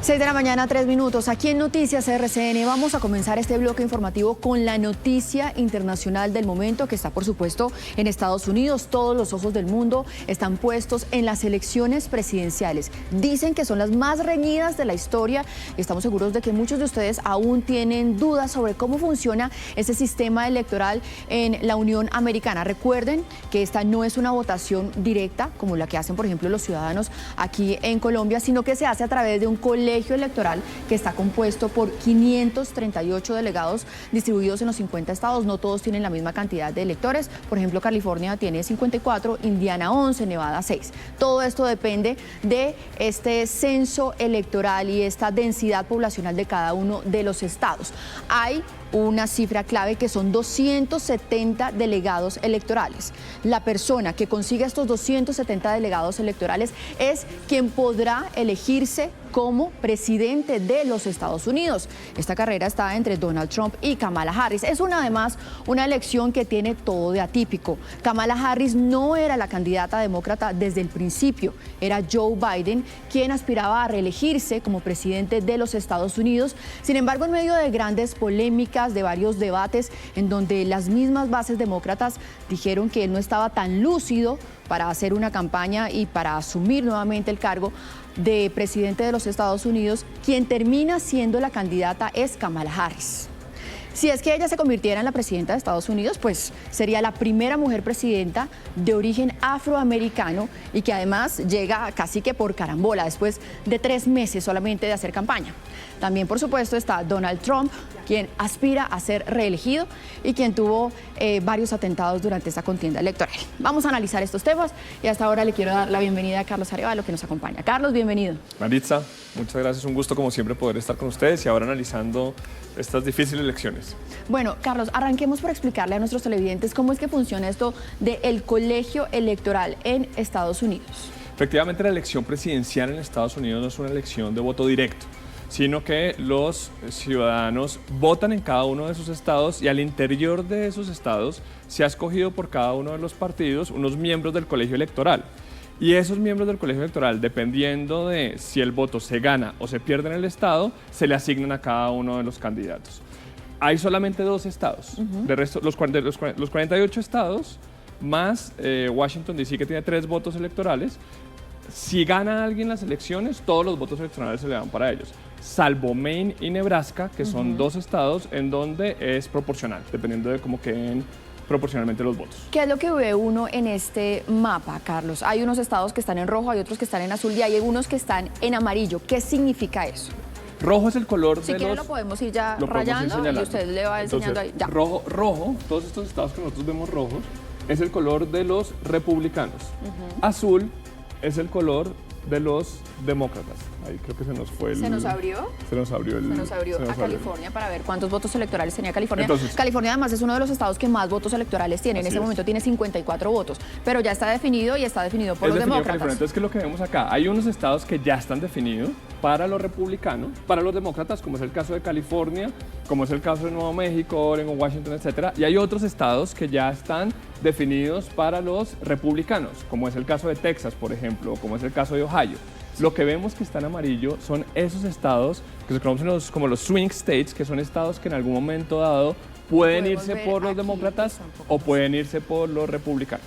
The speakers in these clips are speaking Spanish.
6 de la mañana, 3 minutos. Aquí en Noticias RCN vamos a comenzar este bloque informativo con la noticia internacional del momento, que está, por supuesto, en Estados Unidos. Todos los ojos del mundo están puestos en las elecciones presidenciales. Dicen que son las más reñidas de la historia y estamos seguros de que muchos de ustedes aún tienen dudas sobre cómo funciona ese sistema electoral en la Unión Americana. Recuerden que esta no es una votación directa, como la que hacen, por ejemplo, los ciudadanos aquí en Colombia, sino que se hace a través de un colegio electoral que está compuesto por 538 delegados distribuidos en los 50 estados. No todos tienen la misma cantidad de electores. Por ejemplo, California tiene 54, Indiana 11, Nevada 6. Todo esto depende de este censo electoral y esta densidad poblacional de cada uno de los estados. Hay una cifra clave que son 270 delegados electorales. La persona que consiga estos 270 delegados electorales es quien podrá elegirse como presidente de los Estados Unidos. Esta carrera está entre Donald Trump y Kamala Harris. Es además una elección que tiene todo de atípico. Kamala Harris no era la candidata demócrata desde el principio. Era Joe Biden quien aspiraba a reelegirse como presidente de los Estados Unidos. Sin embargo, en medio de grandes polémicas, de varios debates en donde las mismas bases demócratas dijeron que él no estaba tan lúcido para hacer una campaña y para asumir nuevamente el cargo de presidente de los Estados Unidos, quien termina siendo la candidata es Kamala Harris. Si es que ella se convirtiera en la presidenta de Estados Unidos, pues sería la primera mujer presidenta de origen afroamericano y que además llega casi que por carambola, después de 3 meses solamente de hacer campaña. También, por supuesto, está Donald Trump, quien aspira a ser reelegido y quien tuvo varios atentados durante esta contienda electoral. Vamos a analizar estos temas y hasta ahora le quiero dar la bienvenida a Carlos Arevalo, que nos acompaña. Carlos, bienvenido. Maritza, muchas gracias. Un gusto, como siempre, poder estar con ustedes y ahora analizando estas difíciles elecciones. Bueno, Carlos, arranquemos por explicarle a nuestros televidentes cómo es que funciona esto del colegio electoral en Estados Unidos. Efectivamente, la elección presidencial en Estados Unidos no es una elección de voto directo, sino que los ciudadanos votan en cada uno de sus estados y al interior de esos estados se ha escogido por cada uno de los partidos unos miembros del colegio electoral. Y esos miembros del colegio electoral, dependiendo de si el voto se gana o se pierde en el estado, se le asignan a cada uno de los candidatos. Hay solamente 2 estados. De resto, los 48 estados, más Washington DC, que tiene 3 votos electorales. Si gana alguien las elecciones, todos los votos electorales se le dan para ellos, salvo Maine y Nebraska, que son 2 estados en donde es proporcional, dependiendo de cómo queden proporcionalmente los votos. ¿Qué es lo que ve uno en este mapa, Carlos? Hay unos estados que están en rojo, hay otros que están en azul y hay algunos que están en amarillo. ¿Qué significa eso? Rojo es el color de los... Si quiere lo podemos ir ya rayando y usted le va enseñando. Entonces, ahí. Ya. Rojo, todos estos estados que nosotros vemos rojos, es el color de los republicanos. Azul es el color de los demócratas. Ahí creo que se nos fue el... ¿Se nos abrió? Se nos abrió a California para ver cuántos votos electorales tenía California. Entonces, California además es uno de los estados que más votos electorales tiene. En ese momento tiene 54 votos, pero ya está definido y está definido por los demócratas. Entonces, ¿qué es lo que vemos acá? Hay unos estados que ya están definidos para los republicanos, para los demócratas, como es el caso de California, como es el caso de Nuevo México, Oregon, Washington, etcétera. Y hay otros estados que ya están definidos para los republicanos, como es el caso de Texas, por ejemplo, o como es el caso de Ohio. Lo que vemos que está en amarillo son esos estados que se conocen como los swing states, que son estados que en algún momento dado pueden irse por los demócratas o pueden irse por los republicanos.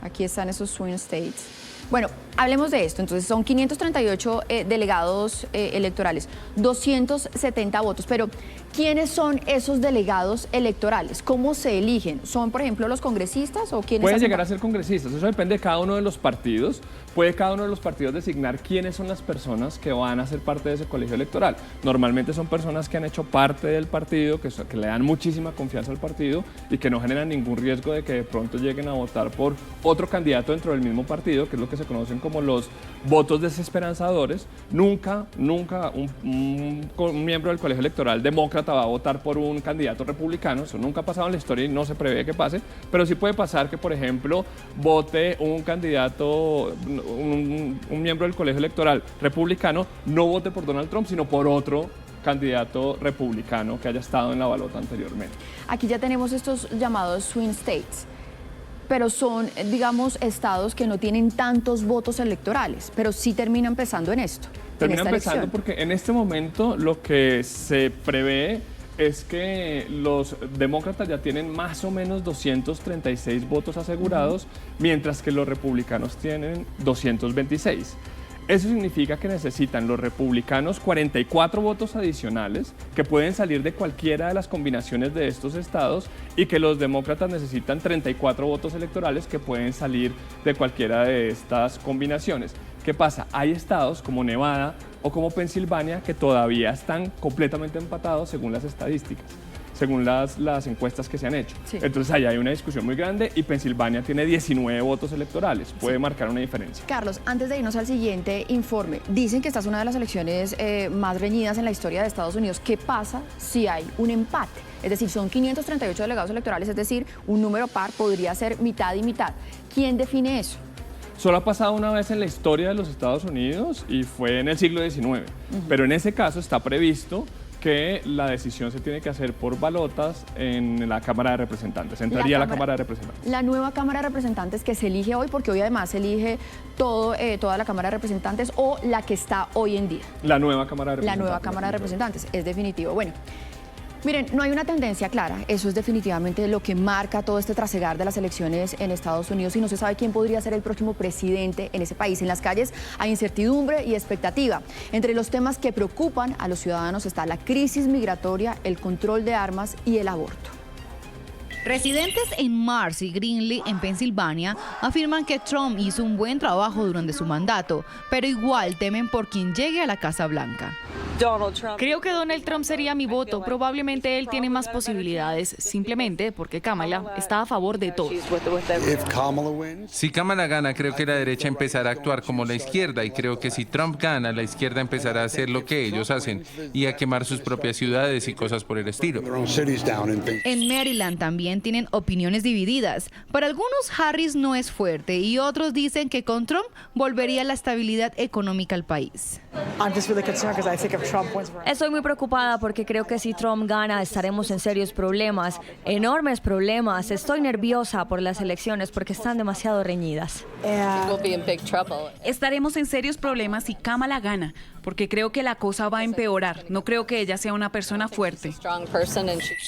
Aquí están esos swing states. Bueno, hablemos de esto. Entonces son 538 delegados electorales, 270 votos, pero ¿quiénes son esos delegados electorales? ¿Cómo se eligen? ¿Son, por ejemplo, los congresistas o quiénes? Pueden llegar a ser congresistas, eso depende de cada uno de los partidos. Puede cada uno de los partidos designar quiénes son las personas que van a ser parte de ese colegio electoral. Normalmente son personas que han hecho parte del partido, que le dan muchísima confianza al partido y que no generan ningún riesgo de que de pronto lleguen a votar por otro candidato dentro del mismo partido, que es lo que se conocen como los votos desesperanzadores. Nunca un miembro del colegio electoral demócrata va a votar por un candidato republicano. Eso nunca ha pasado en la historia y no se prevé que pase, pero sí puede pasar que, por ejemplo, vote un candidato, un miembro del colegio electoral republicano, no vote por Donald Trump, sino por otro candidato republicano que haya estado en la balota anteriormente. Aquí ya tenemos estos llamados swing states. pero son, digamos, estados que no tienen tantos votos electorales, pero sí termina empezando en esto. Termina empezando porque en este momento lo que se prevé es que los demócratas ya tienen más o menos 236 votos asegurados, mientras que los republicanos tienen 226. Eso significa que necesitan los republicanos 44 votos adicionales que pueden salir de cualquiera de las combinaciones de estos estados y que los demócratas necesitan 34 votos electorales que pueden salir de cualquiera de estas combinaciones. ¿Qué pasa? Hay estados como Nevada o como Pensilvania que todavía están completamente empatados según las estadísticas, según las encuestas que se han hecho. Sí. Entonces ahí hay una discusión muy grande y Pensilvania tiene 19 votos electorales, puede marcar una diferencia. Carlos, antes de irnos al siguiente informe, dicen que esta es una de las elecciones más reñidas en la historia de Estados Unidos. ¿Qué pasa si hay un empate? Es decir, son 538 delegados electorales, es decir, un número par podría ser mitad y mitad. ¿Quién define eso? Solo ha pasado una vez en la historia de los Estados Unidos y fue en el siglo XIX, pero en ese caso está previsto que la decisión se tiene que hacer por balotas en la Cámara de Representantes. Entraría la Cámara de Representantes. La nueva Cámara de Representantes que se elige hoy, porque hoy además se elige toda la Cámara de Representantes, o la que está hoy en día. La nueva Cámara de Representantes. La nueva Cámara de Representantes, es definitivo. Bueno, miren, no hay una tendencia clara, eso es definitivamente lo que marca todo este trasegar de las elecciones en Estados Unidos y no se sabe quién podría ser el próximo presidente en ese país. En las calles hay incertidumbre y expectativa. Entre los temas que preocupan a los ciudadanos está la crisis migratoria, el control de armas y el aborto. Residentes en Mars y Greenlee, en Pensilvania, afirman que Trump hizo un buen trabajo durante su mandato, pero igual temen por quien llegue a la Casa Blanca. Creo que Donald Trump sería mi voto. Probablemente él tiene más posibilidades, simplemente porque Kamala está a favor de todo. Si Kamala gana, creo que la derecha empezará a actuar como la izquierda y creo que si Trump gana, la izquierda empezará a hacer lo que ellos hacen y a quemar sus propias ciudades y cosas por el estilo. En Maryland también tienen opiniones divididas. Para algunos, Harris no es fuerte y otros dicen que con Trump volvería la estabilidad económica al país. Estoy muy preocupada porque creo que si Trump gana estaremos en serios problemas, enormes problemas. Estoy nerviosa por las elecciones porque están demasiado reñidas. Estaremos en serios problemas si Kamala gana, porque creo que la cosa va a empeorar. No creo que ella sea una persona fuerte.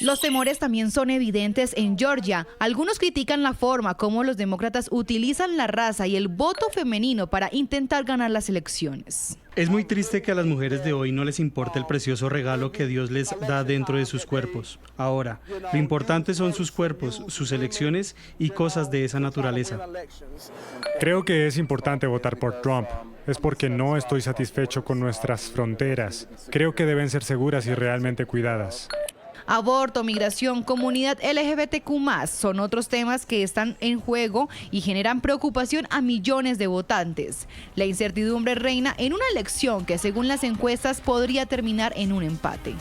Los temores también son evidentes en Georgia. Algunos critican la forma como los demócratas utilizan la raza y el voto femenino para intentar ganar las elecciones. Es muy triste que a las mujeres de hoy no les importe el precioso regalo que Dios les da dentro de sus cuerpos. Ahora, lo importante son sus cuerpos, sus elecciones y cosas de esa naturaleza. Creo que es importante votar por Trump. Es porque no estoy satisfecho con nuestras fronteras. Creo que deben ser seguras y realmente cuidadas. Aborto, migración, comunidad LGBTQ+, son otros temas que están en juego y generan preocupación a millones de votantes. La incertidumbre reina en una elección que, según las encuestas, podría terminar en un empate.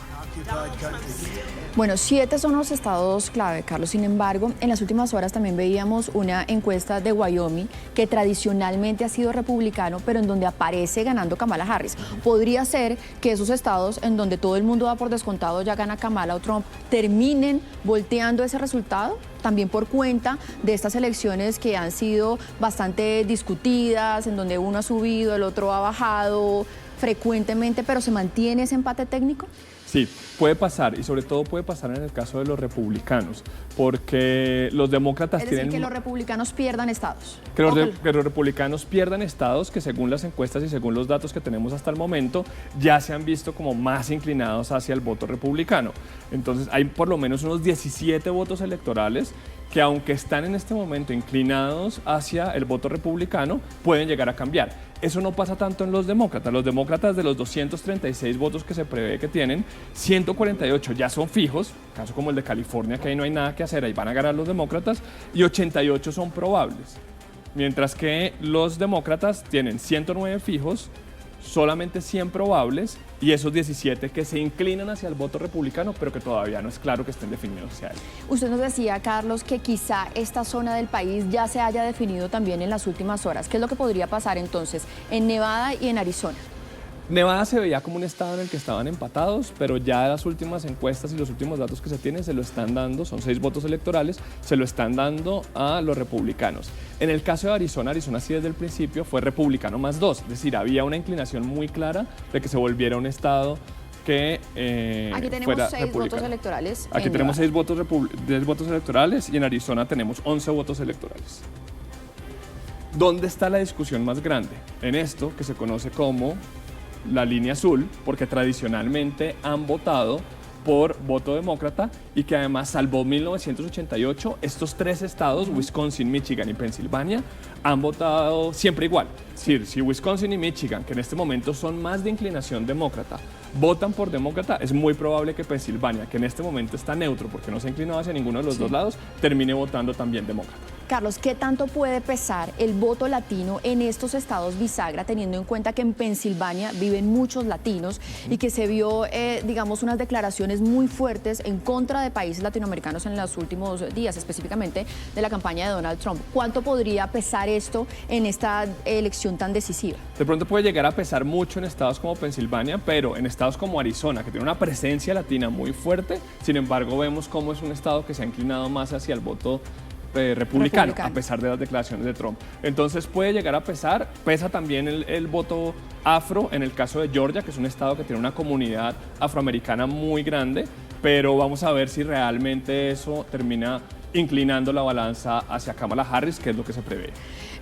Bueno, 7 son los estados clave, Carlos. Sin embargo, en las últimas horas también veíamos una encuesta de Wyoming que tradicionalmente ha sido republicano, pero en donde aparece ganando Kamala Harris. ¿Podría ser que esos estados en donde todo el mundo da por descontado ya gana Kamala o Trump terminen volteando ese resultado? También por cuenta de estas elecciones que han sido bastante discutidas, en donde uno ha subido, el otro ha bajado frecuentemente, pero ¿se mantiene ese empate técnico? Sí, puede pasar y sobre todo puede pasar en el caso de los republicanos, porque los demócratas tienen... que los republicanos pierdan estados. Que los republicanos pierdan estados que según las encuestas y según los datos que tenemos hasta el momento ya se han visto como más inclinados hacia el voto republicano. Entonces hay por lo menos unos 17 votos electorales que aunque están en este momento inclinados hacia el voto republicano, pueden llegar a cambiar. Eso no pasa tanto en los demócratas. Los demócratas, de los 236 votos que se prevé que tienen, 148 ya son fijos, caso como el de California, que ahí no hay nada que hacer, ahí van a ganar los demócratas, y 88 son probables. Mientras que los demócratas tienen 109 fijos, solamente 100 probables y esos 17 que se inclinan hacia el voto republicano, pero que todavía no es claro que estén definidos hacia él. Usted nos decía, Carlos, que quizá esta zona del país ya se haya definido también en las últimas horas. ¿Qué es lo que podría pasar entonces en Nevada y en Arizona? Nevada se veía como un estado en el que estaban empatados, pero ya las últimas encuestas y los últimos datos que se tienen se lo están dando, son 6 votos electorales, se lo están dando a los republicanos. En el caso de Arizona, Arizona sí desde el principio fue republicano más 2, es decir, había una inclinación muy clara de que se volviera un estado que Aquí tenemos fuera 6 republicano. votos electorales. Aquí tenemos 10 votos electorales y en Arizona tenemos 11 votos electorales. ¿Dónde está la discusión más grande? En esto que se conoce como la línea azul, porque tradicionalmente han votado por voto demócrata y que además, salvo 1988, estos 3 estados, Wisconsin, Michigan y Pensilvania, han votado siempre igual. Es decir, si Wisconsin y Michigan, que en este momento son más de inclinación demócrata, votan por demócrata, es muy probable que Pensilvania, que en este momento está neutro porque no se ha inclinado hacia ninguno de los dos lados, termine votando también demócrata. Carlos, ¿qué tanto puede pesar el voto latino en estos estados bisagra, teniendo en cuenta que en Pensilvania viven muchos latinos y que se vio, digamos, unas declaraciones muy fuertes en contra de países latinoamericanos en los últimos días, específicamente de la campaña de Donald Trump? ¿Cuánto podría pesar esto en esta elección tan decisiva? De pronto puede llegar a pesar mucho en estados como Pensilvania, pero en estados como Arizona, que tiene una presencia latina muy fuerte, sin embargo vemos cómo es un estado que se ha inclinado más hacia el voto republicano, a pesar de las declaraciones de Trump. Entonces puede llegar a pesar, pesa también el voto afro en el caso de Georgia, que es un estado que tiene una comunidad afroamericana muy grande, pero vamos a ver si realmente eso termina inclinando la balanza hacia Kamala Harris, que es lo que se prevé.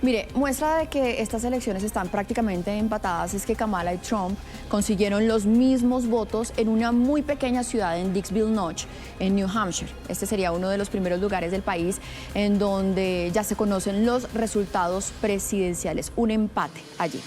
Mire, muestra de que estas elecciones están prácticamente empatadas es que Kamala y Trump consiguieron los mismos votos en una muy pequeña ciudad en Dixville Notch, en New Hampshire. Este sería uno de los primeros lugares del país en donde ya se conocen los resultados presidenciales. Un empate allí.